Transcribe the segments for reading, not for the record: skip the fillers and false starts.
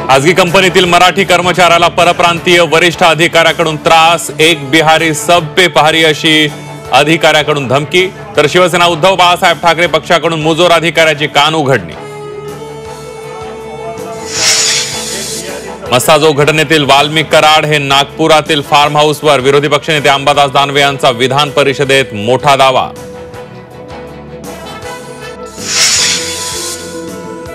खासगी कंपनीतील मराठी कर्मचाऱ्याला परप्रांतीय वरिष्ठ अधिकाऱ्याकडून त्रास, एक बिहारी सब पे पहारी अशी अधिकाऱ्याकडून धमकी, तर शिवसेना उद्धव बाळासाहेब ठाकरे पक्षाकडून मुजोर अधिकाऱ्याची कान उघडणी। मस्साजोग घटनेतील वाल्मिक कराड हे नागपुरातील फार्म हाऊसवर विरोधी पक्षनेते अंबादास दानवे यांचा विधान परिषदेत मोठा दावा।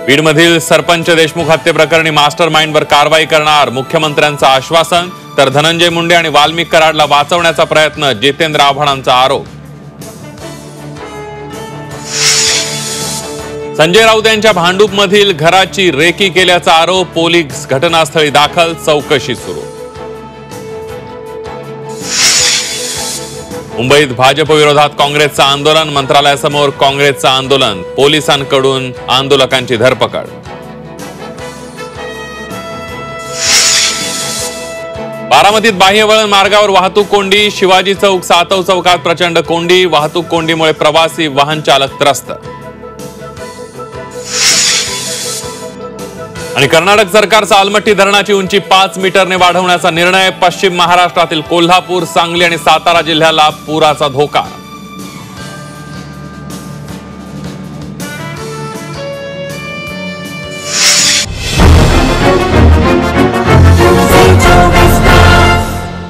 बीडमधील सरपंच देशमुख हत्येप्रकरणी मास्टर माइंडवर कारवाई करणार, मुख्यमंत्र्यांचं आश्वासन, तर धनंजय मुंडे आणि वाल्मिक कराडला वाचवण्याचा प्रयत्न, जितेंद्र आव्हाडांचा आरोप। संजय राऊत यांच्या भांडूपमधील घराची रेकी केल्याचा आरोप, पोलीस घटनास्थळी दाखल, चौकशी सुरू। मुंबईत भाजप विरोधात काँग्रेसचं आंदोलन, मंत्रालयासमोर काँग्रेसचं आंदोलन, पोलिसांकडून आंदोलकांची धरपकड। बारामतीत बाह्यवळण मार्गावर वाहतूक कोंडी, शिवाजी चौक सातव चौकात प्रचंड कोंडी, वाहतूक कोंडीमुळे प्रवासी वाहन चालक त्रस्त। आणि कर्नाटक सरकारचा अलमट्टी धरणाची उंची 5 मीटरने वाढवण्याचा निर्णय, पश्चिम महाराष्ट्रातील कोल्हापूर, सांगली आणि सातारा जिल्ह्याला पुराचा धोका।